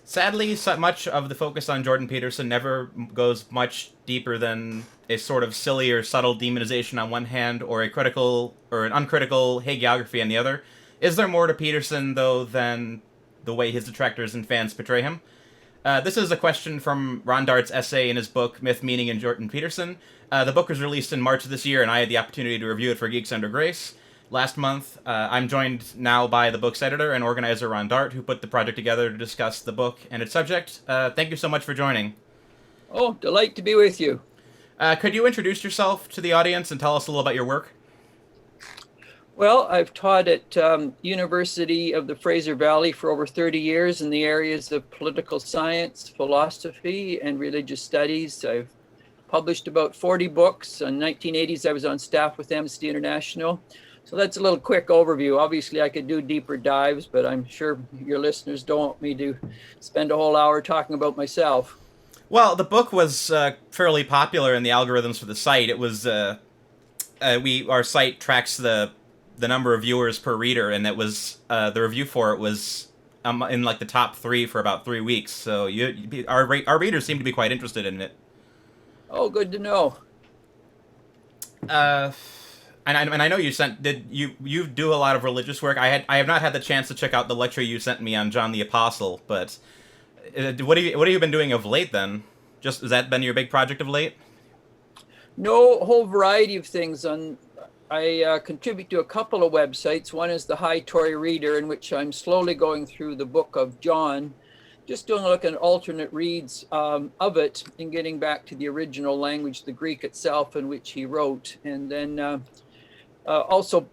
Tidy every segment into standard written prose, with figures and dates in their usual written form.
Sadly, so much of the focus on Jordan Peterson never goes much deeper than a sort of silly or subtle demonization on one hand, or a critical or an uncritical hagiography on the other. Is there more to Peterson, though, than the way his detractors and fans portray him? This is a question from Ron Dart's essay in his book Myth, Meaning, and Jordan Peterson. The book was released in March of this year, and I had the opportunity to review it for Geeks Under Grace last month. I'm joined now by the book's editor and organizer, Ron Dart, who put the project together to discuss the book and its subject. Thank you so much for joining. Oh, delight to be with you. Could you introduce yourself to the audience and tell us a little about your work? Well, I've taught at University of the Fraser Valley for over 30 years in the areas of political science, philosophy, and religious studies. I've published about 40 books. In the 1980s, I was on staff with Amnesty International. So that's a little quick overview. Obviously, I could do deeper dives, but I'm sure your listeners don't want me to spend a whole hour talking about myself. Well, the book was fairly popular in the algorithms for the site. It was our site tracks the number of viewers per reader, and it was the review for it was in like the top 3 for about 3 weeks. So our readers seem to be quite interested in it. Oh, good to know. And I know you do a lot of religious work. I have not had the chance to check out the lecture you sent me on John the Apostle, but what have you been doing of late then? Just has that been your big project of late? No, a whole variety of things. I contribute to a couple of websites. One is the High Tory Reader, in which I'm slowly going through the book of John, just doing a look at alternate reads of it and getting back to the original language, the Greek itself, in which he wrote. And then also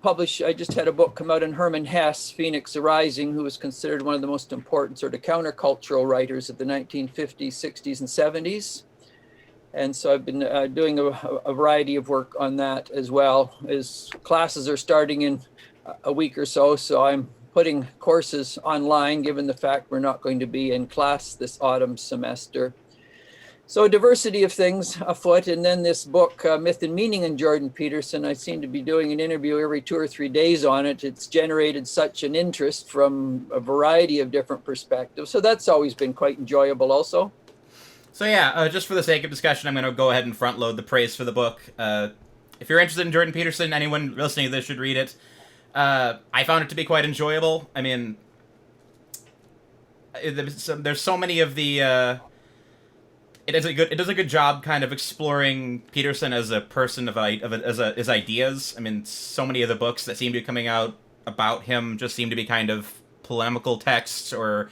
I just had a book come out on Hermann Hesse, Phoenix Arising, who was considered one of the most important sort of countercultural writers of the 1950s, 60s, and 70s. And so I've been doing a variety of work on that as well, as classes are starting in a week or so. So I'm putting courses online, given the fact we're not going to be in class this autumn semester. So a diversity of things afoot. And then this book, Myth and Meaning in Jordan Peterson, I seem to be doing an interview every 2 or 3 days on it. It's generated such an interest from a variety of different perspectives. So that's always been quite enjoyable also. So yeah, just for the sake of discussion, I'm going to go ahead and front load the praise for the book. If you're interested in Jordan Peterson, anyone listening to this should read it. I found it to be quite enjoyable. I mean, there's so many of the. It does a good job kind of exploring Peterson as a person his ideas. I mean, so many of the books that seem to be coming out about him just seem to be kind of polemical texts or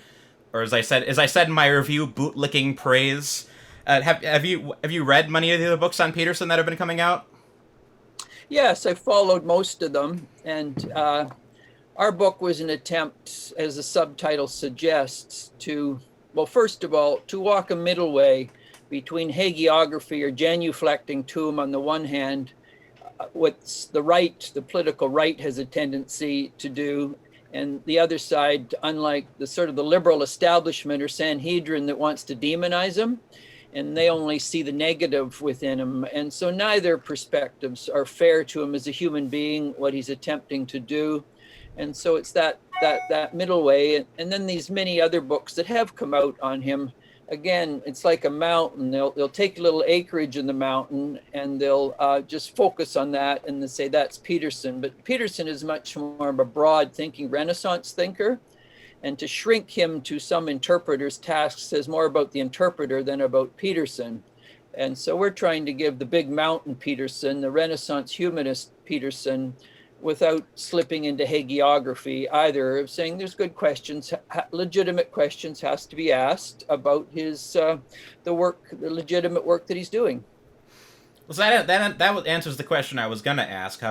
as I said in my review, bootlicking praise. Have you read many of the other books on Peterson that have been coming out? Yes, I followed most of them, and our book was an attempt, as the subtitle suggests, to, well, first of all, to walk a middle way between hagiography or genuflecting to him on the one hand, what the political right has a tendency to do, and the other side, unlike the sort of the liberal establishment or Sanhedrin that wants to demonize him, and they only see the negative within him. And so neither perspectives are fair to him as a human being, what he's attempting to do. And so it's that middle way. And then these many other books that have come out on him, again, it's like a mountain. They'll take a little acreage in the mountain and they'll just focus on that and they say that's Peterson. But Peterson is much more of a broad thinking Renaissance thinker. And to shrink him to some interpreter's task says more about the interpreter than about Peterson. And so we're trying to give the big mountain Peterson, the Renaissance humanist Peterson, without slipping into hagiography either, of saying there's good questions, legitimate questions has to be asked about his the legitimate work that he's doing. Well, so that answers the question I was gonna ask.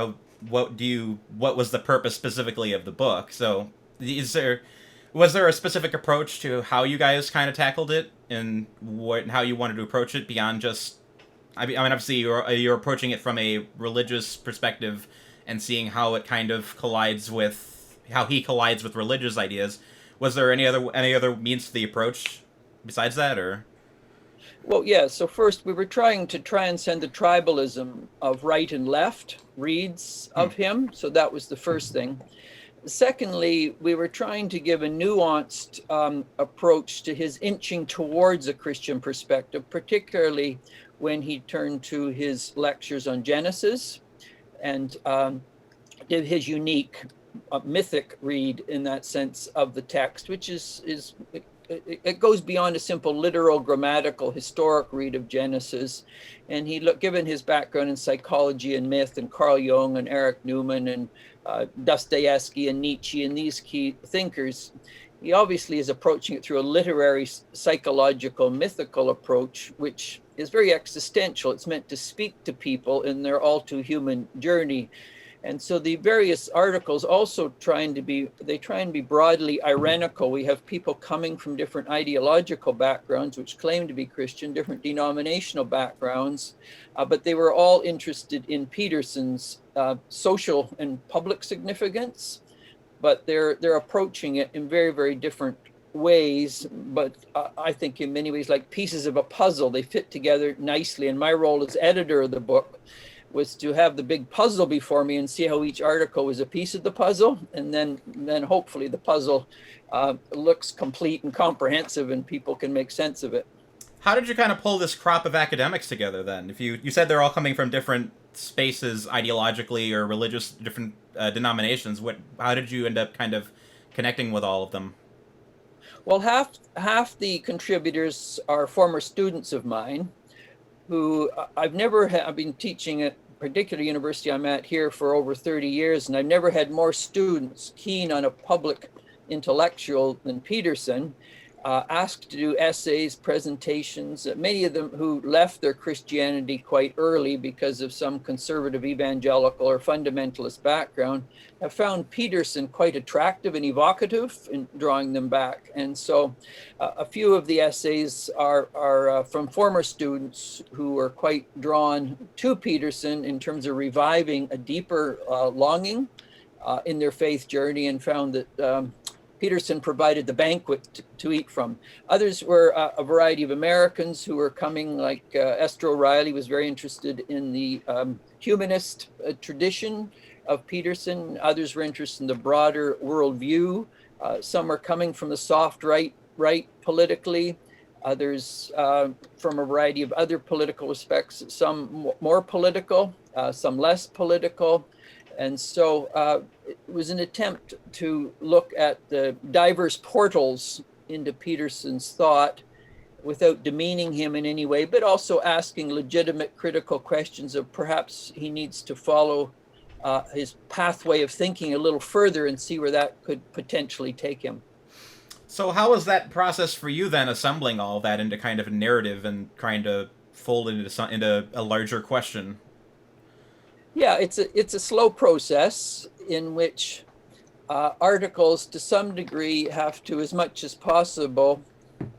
What was the purpose specifically of the book? So was there a specific approach to how you guys kind of tackled it and how you wanted to approach it beyond just? I mean, obviously you're approaching it from a religious perspective and seeing how it kind of collides with religious ideas. Was there any other means to the approach besides that, or? Well, yeah. So first, we were trying to transcend the tribalism of right and left reads of him. So that was the first thing. Secondly, we were trying to give a nuanced approach to his inching towards a Christian perspective, particularly when he turned to his lectures on Genesis and did his unique mythic read in that sense of the text, which is it goes beyond a simple literal, grammatical, historic read of Genesis. And given his background in psychology and myth, and Carl Jung and Eric Newman and Dostoevsky and Nietzsche and these key thinkers, he obviously is approaching it through a literary, psychological, mythical approach, which is very existential. It's meant to speak to people in their all too human journey. And so the various articles also try and be broadly ironical. We have people coming from different ideological backgrounds, which claim to be Christian, different denominational backgrounds, but they were all interested in Peterson's social and public significance, but they're approaching it in very, very different ways. But I think in many ways, like pieces of a puzzle, they fit together nicely. And my role as editor of the book was to have the big puzzle before me and see how each article was a piece of the puzzle, and then hopefully the puzzle looks complete and comprehensive and people can make sense of it. How did you kind of pull this crop of academics together then? If you said they're all coming from different spaces ideologically or religious, different denominations, how did you end up kind of connecting with all of them? Well, half the contributors are former students of mine who I've been teaching at particular university I'm at here for over 30 years, and I've never had more students keen on a public intellectual than Peterson, asked to do essays, presentations, many of them who left their Christianity quite early because of some conservative evangelical or fundamentalist background, have found Peterson quite attractive and evocative in drawing them back. And so a few of the essays are from former students who are quite drawn to Peterson in terms of reviving a deeper longing in their faith journey, and found that Peterson provided the banquet to eat from. Others were a variety of Americans who were coming, like Esther O'Reilly was very interested in the humanist tradition of Peterson. Others were interested in the broader worldview. Some are coming from the soft right politically. Others from a variety of other political aspects, some more political, some less political. And so it was an attempt to look at the diverse portals into Peterson's thought without demeaning him in any way, but also asking legitimate critical questions of perhaps he needs to follow his pathway of thinking a little further and see where that could potentially take him. So how was that process for you then, assembling all that into kind of a narrative and trying to fold it into a larger question? Yeah, it's a slow process in which articles to some degree have to, as much as possible,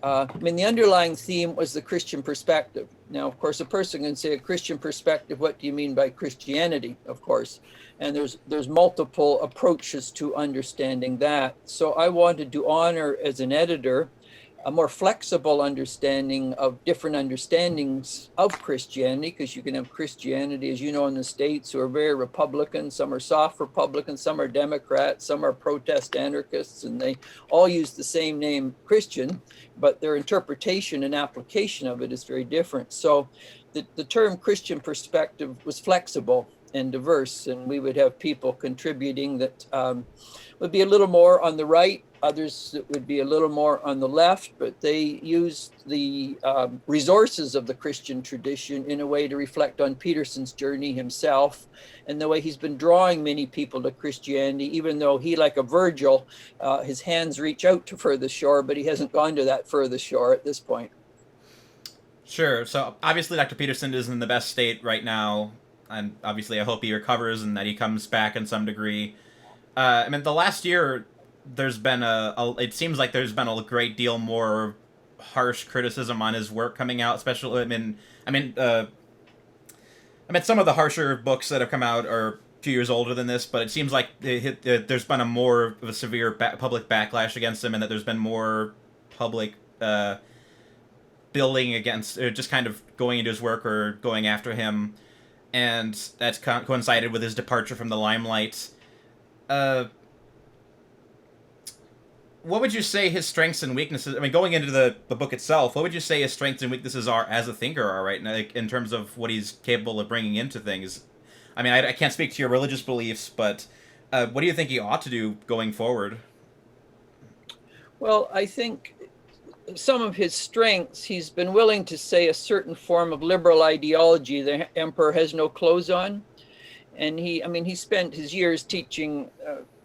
the underlying theme was the Christian perspective. Now, of course, a person can say a Christian perspective, what do you mean by Christianity, of course? And there's multiple approaches to understanding that. So I wanted to honor, as an editor, a more flexible understanding of different understandings of Christianity, because you can have Christianity, as you know, in the States, who are very Republican. Some are soft Republicans, some are Democrats, some are protest anarchists, and they all use the same name, Christian, but their interpretation and application of it is very different. So the term Christian perspective was flexible and diverse, and we would have people contributing that would be a little more on the right, others that would be a little more on the left, but they used the resources of the Christian tradition in a way to reflect on Peterson's journey himself and the way he's been drawing many people to Christianity, even though he, like a Virgil, his hands reach out to furthest shore, but he hasn't gone to that furthest shore at this point. Sure. So obviously Dr. Peterson is in the best state right now, and obviously I hope he recovers and that he comes back in some degree. The last year, there's been it seems like there's been a great deal more harsh criticism on his work coming out, especially some of the harsher books that have come out are a few years older than this, but it seems like there's been a more of a severe public backlash against him, and that there's been more public building against, just kind of going into his work or going after him, and that's coincided with his departure from the limelight. what would you say his strengths and weaknesses? I mean, going into the book itself, what would you say his strengths and weaknesses are as a thinker are right now, like, in terms of what he's capable of bringing into things? I mean, I can't speak to your religious beliefs, but what do you think he ought to do going forward? Well, I think some of his strengths, he's been willing to say a certain form of liberal ideology the emperor has no clothes on. And he spent his years teaching,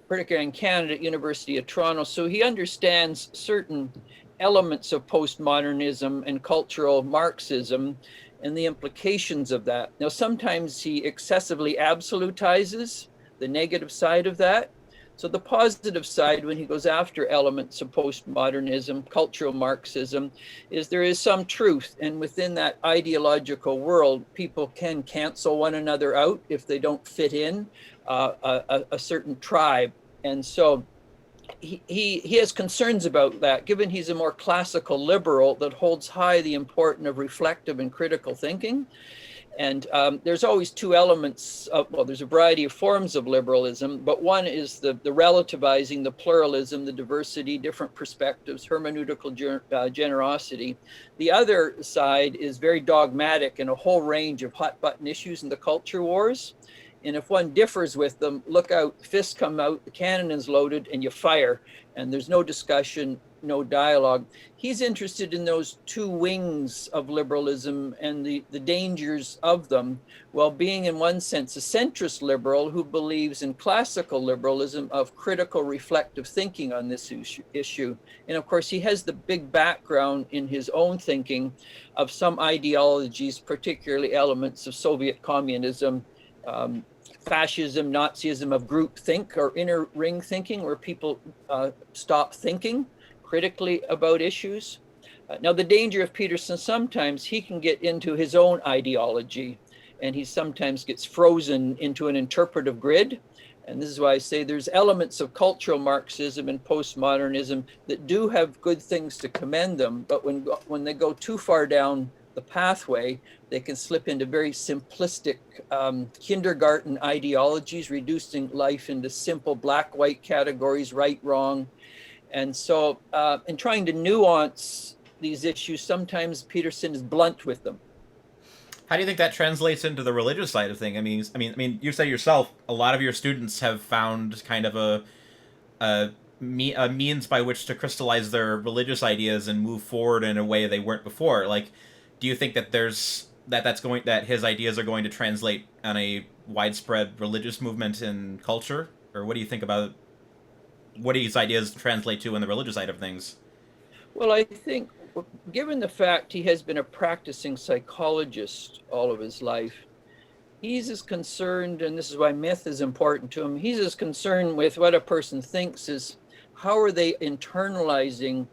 particularly in Canada, at University of Toronto. So he understands certain elements of postmodernism and cultural Marxism and the implications of that. Now, sometimes he excessively absolutizes the negative side of that. So the positive side, when he goes after elements of postmodernism, cultural Marxism, is there is some truth. And within that ideological world, people can cancel one another out if they don't fit in a certain tribe. And so he has concerns about that, given he's a more classical liberal that holds high the importance of reflective and critical thinking. And there's always two elements of, well, there's a variety of forms of liberalism, but one is the relativizing, the pluralism, the diversity, different perspectives, hermeneutical generosity. The other side is very dogmatic in a whole range of hot button issues in the culture wars. And if one differs with them, look out, fists come out, the cannon is loaded, and you fire. And there's no discussion, no dialogue. He's interested in those two wings of liberalism and the dangers of them, while being, in one sense, a centrist liberal who believes in classical liberalism of critical reflective thinking on this issue. And of course, he has the big background in his own thinking of some ideologies, particularly elements of Soviet communism, fascism, Nazism, of group think or inner ring thinking, where people stop thinking critically about issues. Now, the danger of Peterson, sometimes he can get into his own ideology, and he sometimes gets frozen into an interpretive grid. And this is why I say there's elements of cultural Marxism and postmodernism that do have good things to commend them, but when they go too far down the pathway, they can slip into very simplistic kindergarten ideologies, reducing life into simple black-white categories, right, wrong. And so in trying to nuance these issues, sometimes Peterson is blunt with them. How do you think that translates into the religious side of things? You said yourself, a lot of your students have found kind of a means by which to crystallize their religious ideas and move forward in a way they weren't before. Like, do you think that that his ideas are going to translate on a widespread religious movement in culture, or what do you think about what do his ideas translate to in the religious side of things? Well, I think, given the fact he has been a practicing psychologist all of his life, he's as concerned, and this is why myth is important to him, he's as concerned with what a person thinks is how are they internalizing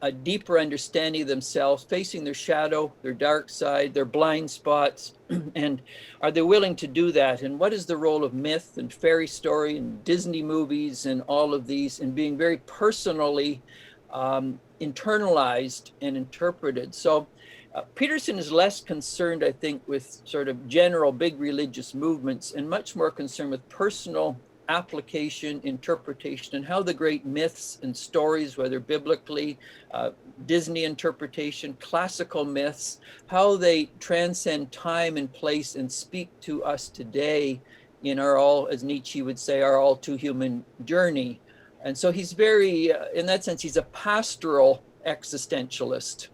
a deeper understanding of themselves, facing their shadow, their dark side, their blind spots, and are they willing to do that? And what is the role of myth and fairy story and Disney movies and all of these, and being very personally internalized and interpreted? So Peterson is less concerned, I think, with sort of general big religious movements and much more concerned with personal application, interpretation, and how the great myths and stories, whether biblically, Disney interpretation, classical myths, how they transcend time and place and speak to us today in our all, as Nietzsche would say, our all too human journey. And so he's very, in that sense, he's a pastoral existentialist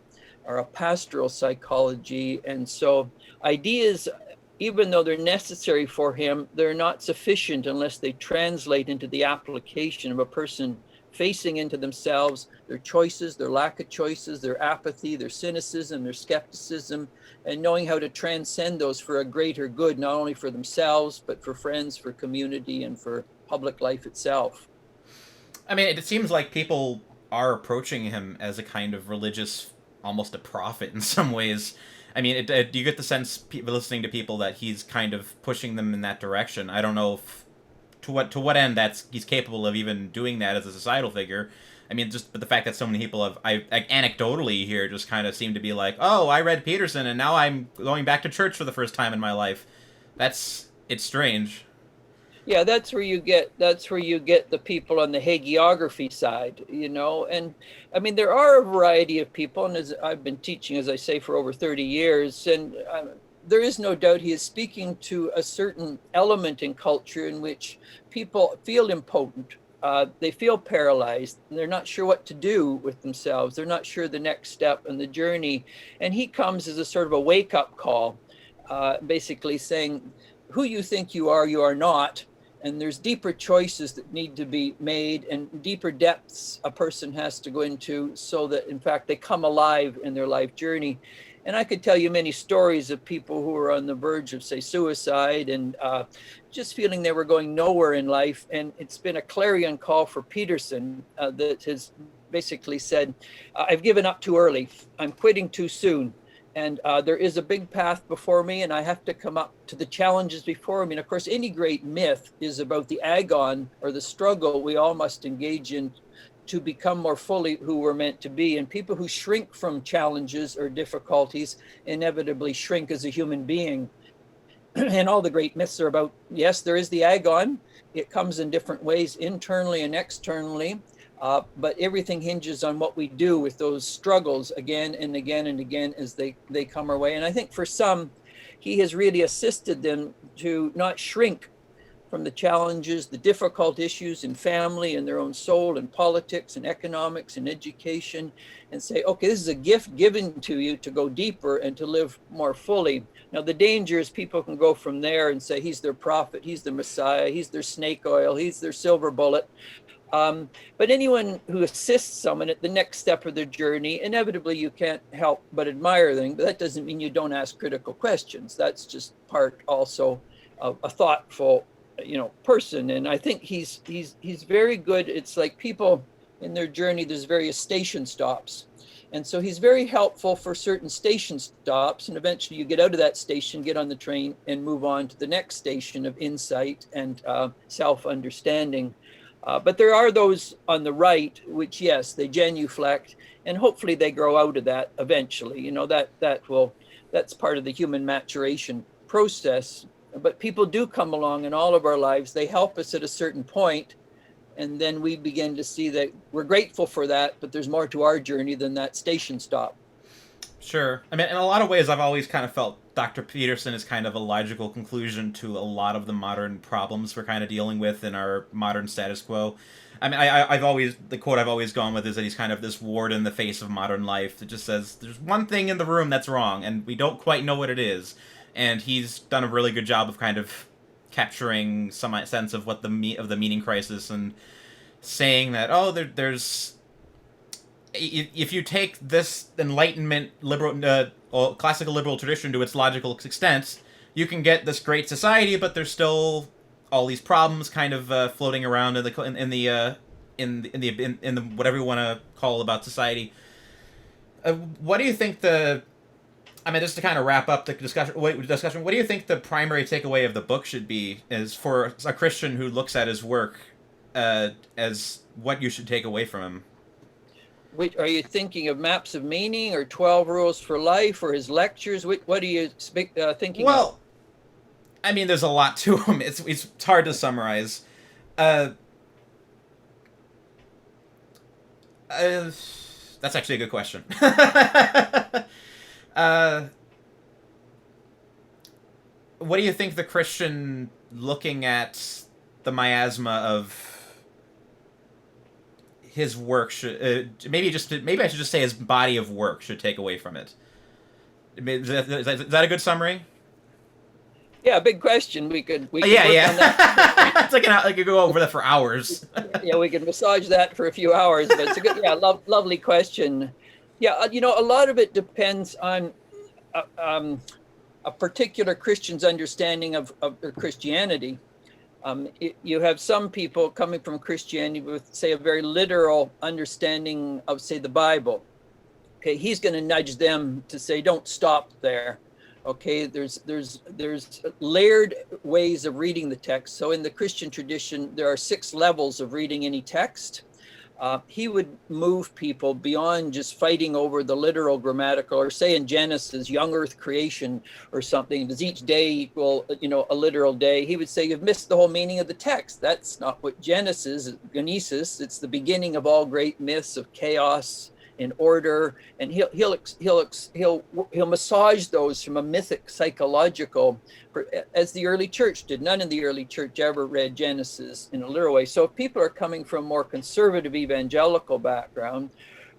or a pastoral psychology. And so ideas, even though they're necessary for him, they're not sufficient unless they translate into the application of a person facing into themselves, their choices, their lack of choices, their apathy, their cynicism, their skepticism, and knowing how to transcend those for a greater good, not only for themselves, but for friends, for community, and for public life itself. I mean, it seems like people are approaching him as a kind of religious, almost a prophet in some ways. I mean, do you get the sense, listening to people, that he's kind of pushing them in that direction? I don't know if, to what end he's capable of even doing that as a societal figure. I mean, but the fact that so many people have, anecdotally here, just kind of seem to be like, oh, I read Peterson and now I'm going back to church for the first time in my life. It's strange. Yeah, that's where you get the people on the hagiography side, and I mean there are a variety of people, and as I've been teaching, as I say, for over 30 years, and there is no doubt he is speaking to a certain element in culture in which people feel impotent. They feel paralyzed, and they're not sure what to do with themselves. They're not sure the next step in the journey, and he comes as a sort of a wake-up call, basically saying, who you think you are not, and there's deeper choices that need to be made and deeper depths a person has to go into so that in fact they come alive in their life journey. And I could tell you many stories of people who are on the verge of, say, suicide, and just feeling they were going nowhere in life. And it's been a clarion call for Peterson, that has basically said, I've given up too early, I'm quitting too soon, and there is a big path before me, and I have to come up to the challenges before me. And of course, any great myth is about the agon, or the struggle we all must engage in to become more fully who we're meant to be. And people who shrink from challenges or difficulties inevitably shrink as a human being. And all the great myths are about, yes, there is the agon. It comes in different ways, internally and externally. But everything hinges on what we do with those struggles again and again and again as they come our way. And I think for some, he has really assisted them to not shrink from the challenges, the difficult issues in family and their own soul and politics and economics and education, and say, okay, this is a gift given to you to go deeper and to live more fully. Now, the danger is people can go from there and say, he's their prophet, he's their Messiah, he's their snake oil, he's their silver bullet. But anyone who assists someone at the next step of their journey, inevitably you can't help but admire them. But that doesn't mean you don't ask critical questions. That's just part also of a thoughtful, person. And I think he's very good. It's like people in their journey, there's various station stops. And so he's very helpful for certain station stops. And eventually you get out of that station, get on the train, and move on to the next station of insight and self-understanding. But there are those on the right, which, yes, they genuflect, and hopefully they grow out of that eventually. That's part of the human maturation process. But people do come along in all of our lives. They help us at a certain point, and then we begin to see that we're grateful for that, but there's more to our journey than that station stop. Sure. I mean, in a lot of ways, I've always kind of felt Dr. Peterson is kind of a logical conclusion to a lot of the modern problems we're kind of dealing with in our modern status quo. I mean, the quote I've always gone with is that he's kind of this ward in the face of modern life that just says, there's one thing in the room that's wrong, and we don't quite know what it is. And he's done a really good job of kind of capturing some sense of what the meaning crisis, and saying that, there's if you take this Enlightenment liberal, classical liberal tradition to its logical extent, you can get this great society, but there's still all these problems kind of floating around in the whatever you want to call about society. What do you think just to kind of wrap up the discussion, what do you think the primary takeaway of the book should be, is for a Christian who looks at his work as what you should take away from him? Which, are you thinking of Maps of Meaning or 12 Rules for Life or his lectures? What are you thinking of? Well, I mean, there's a lot to them. It's hard to summarize. That's actually a good question. What do you think the Christian looking at the miasma of his work should maybe I should just say his body of work should take away from it? Is that a good summary? Yeah, big question. We could work on that. I could go over that for hours. Yeah, we could massage that for a few hours, but it's a good, lovely question. Yeah, a lot of it depends on a particular Christian's understanding of Christianity. You have some people coming from Christianity with, say, a very literal understanding of, say, the Bible. Okay, he's going to nudge them to say, don't stop there. Okay, there's layered ways of reading the text. So in the Christian tradition, there are 6 levels of reading any text. he would move people beyond just fighting over the literal grammatical, or say in Genesis, young earth creation or something. Does each day equal, a literal day? He would say, you've missed the whole meaning of the text. That's not what Genesis is. It's the beginning of all great myths of chaos and order, and he'll massage those from a mythic psychological, as the early church did. None of the early church ever read Genesis in a literal way. So if people are coming from a more conservative evangelical background,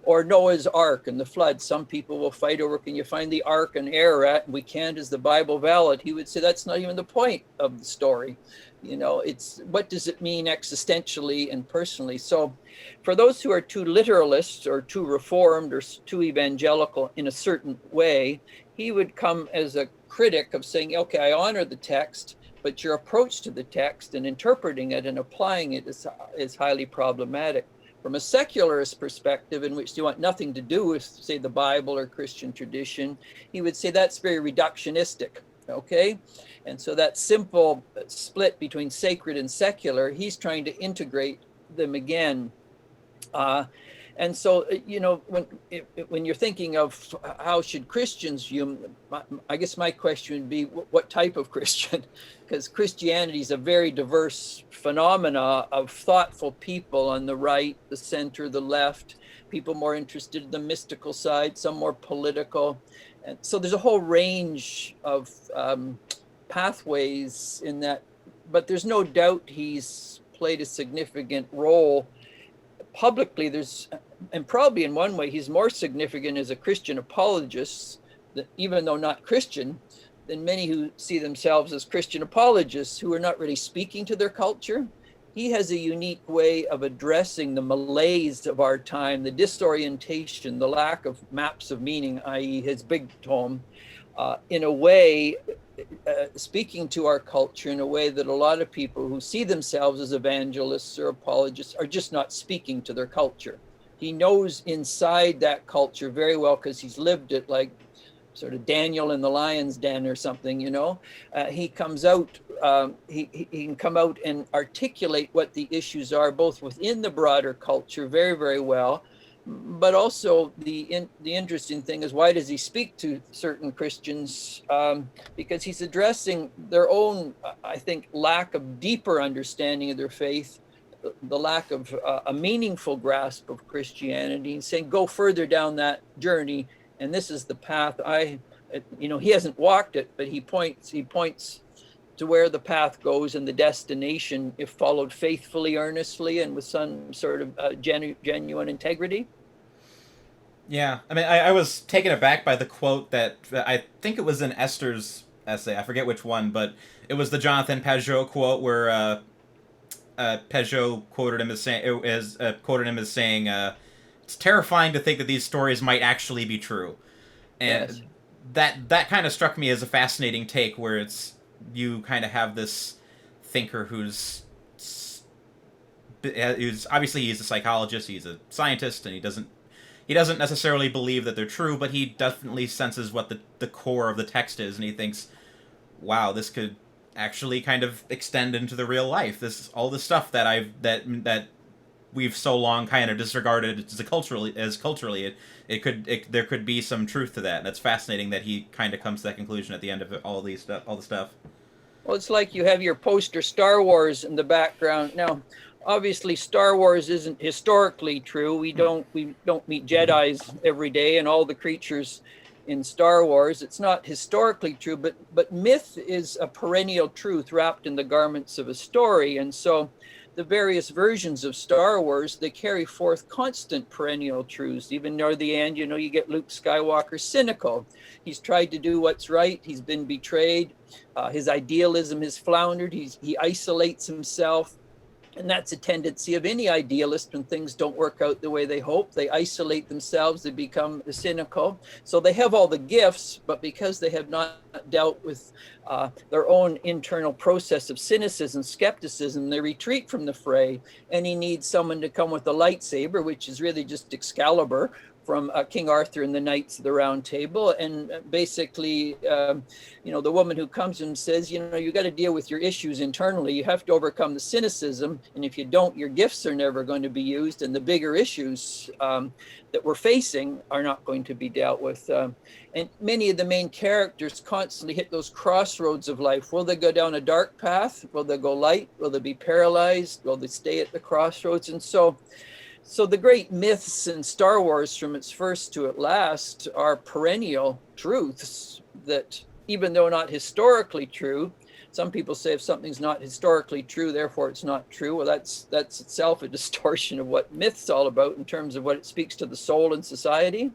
or Noah's Ark and the flood, some people will fight over, can you find the Ark and Ararat? We can't. Is the Bible valid? He would say that's not even the point of the story. It's what does it mean existentially and personally. So for those who are too literalists or too reformed or too evangelical in a certain way, he would come as a critic of saying, okay, I honor the text, but your approach to the text and interpreting it and applying it is highly problematic. From a secularist perspective, in which you want nothing to do with, say, the Bible or Christian tradition, he would say that's very reductionistic. Okay, and so that simple split between sacred and secular, he's trying to integrate them again. And so, when you're thinking of how should Christians view, I guess my question would be, what type of Christian? Because Christianity is a very diverse phenomena of thoughtful people on the right, the center, the left, people more interested in the mystical side, some more political. And so there's a whole range of pathways in that, but there's no doubt he's played a significant role publicly. And probably in one way, he's more significant as a Christian apologist, even though not Christian, than many who see themselves as Christian apologists who are not really speaking to their culture. He has a unique way of addressing the malaise of our time, the disorientation, the lack of maps of meaning, i.e. his big tome, in a way, speaking to our culture in a way that a lot of people who see themselves as evangelists or apologists are just not speaking to their culture. He knows inside that culture very well because he's lived it, like sort of Daniel in the lion's den or something, he comes out, he can come out and articulate what the issues are, both within the broader culture very, very well. But also the interesting thing is, why does he speak to certain Christians? Because he's addressing their own, I think, lack of deeper understanding of their faith, the lack of a meaningful grasp of Christianity, and saying, go further down that journey. And this is the path he hasn't walked it, but he points to where the path goes and the destination, if followed faithfully, earnestly, and with some sort of genuine integrity. Yeah, I mean, I was taken aback by the quote that I think it was in Esther's essay. I forget which one, but it was the Jonathan Pageau quote where Pageau quoted him as saying, "It's terrifying to think that these stories might actually be true," and Yes. that kind of struck me as a fascinating take, where it's you kind of have this thinker who's obviously he's a psychologist, he's a scientist, and he doesn't necessarily believe that they're true, but he definitely senses what the core of the text is, and he thinks, wow, this could actually kind of extend into the real life. All this stuff that we've so long kind of disregarded culturally, there could be some truth to that. And it's fascinating that he kind of comes to that conclusion at the end of all the stuff. Well, it's like you have your poster Star Wars in the background. Now, obviously, Star Wars isn't historically true. We don't meet Jedis every day, and all the creatures in Star Wars. It's not historically true, but myth is a perennial truth wrapped in the garments of a story. And so the various versions of Star Wars, they carry forth constant perennial truths. Even near the end, you get Luke Skywalker cynical. He's tried to do what's right. He's been betrayed. His idealism has floundered. He isolates himself. And that's a tendency of any idealist when things don't work out the way they hope. They isolate themselves, they become cynical. So they have all the gifts, but because they have not dealt with their own internal process of cynicism, skepticism, they retreat from the fray. And he needs someone to come with a lightsaber, which is really just Excalibur, from King Arthur and the Knights of the Round Table. And basically, the woman who comes and says, you got to deal with your issues internally. You have to overcome the cynicism. And if you don't, your gifts are never going to be used. And the bigger issues that we're facing are not going to be dealt with. And many of the main characters constantly hit those crossroads of life. Will they go down a dark path? Will they go light? Will they be paralyzed? Will they stay at the crossroads? And so the great myths in Star Wars from its first to its last are perennial truths that, even though not historically true, some people say if something's not historically true, therefore it's not true. Well, that's itself a distortion of what myth's all about in terms of what it speaks to the soul and society.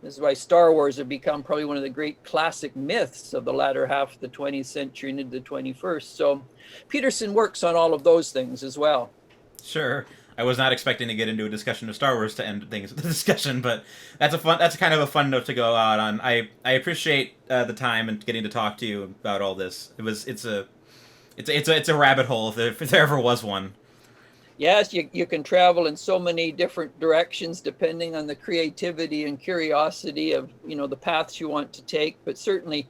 This is why Star Wars have become probably one of the great classic myths of the latter half of the 20th century and into the 21st. So Peterson works on all of those things as well. Sure. I was not expecting to get into a discussion of Star Wars to end things with the discussion, but that's kind of a fun note to go out on. I appreciate the time and getting to talk to you about all this. It's a rabbit hole if there ever was one. Yes, you can travel in so many different directions depending on the creativity and curiosity of the paths you want to take. But certainly,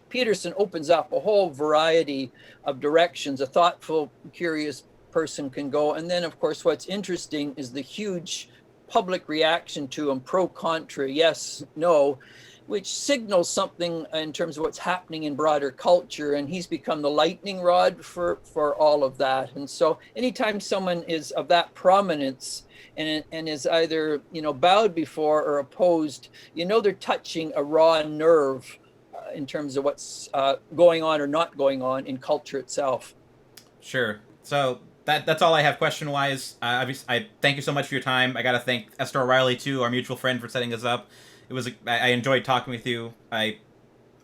Peterson opens up a whole variety of directions a thoughtful, curious person can go. And then, of course, what's interesting is the huge public reaction to him, pro contra, yes, no, which signals something in terms of what's happening in broader culture. And he's become the lightning rod for all of that. And so anytime someone is of that prominence and is either bowed before or opposed, they're touching a raw nerve in terms of what's going on or not going on in culture itself. Sure. So that's all I have question-wise. I thank you so much for your time. I got to thank Esther O'Reilly, too, our mutual friend, for setting this up. I enjoyed talking with you. I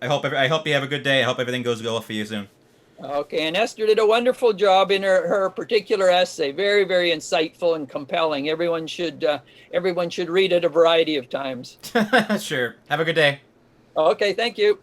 hope you have a good day. I hope everything goes well for you soon. Okay, and Esther did a wonderful job in her particular essay. Very, very insightful and compelling. Everyone should read it a variety of times. Sure. Have a good day. Okay, thank you.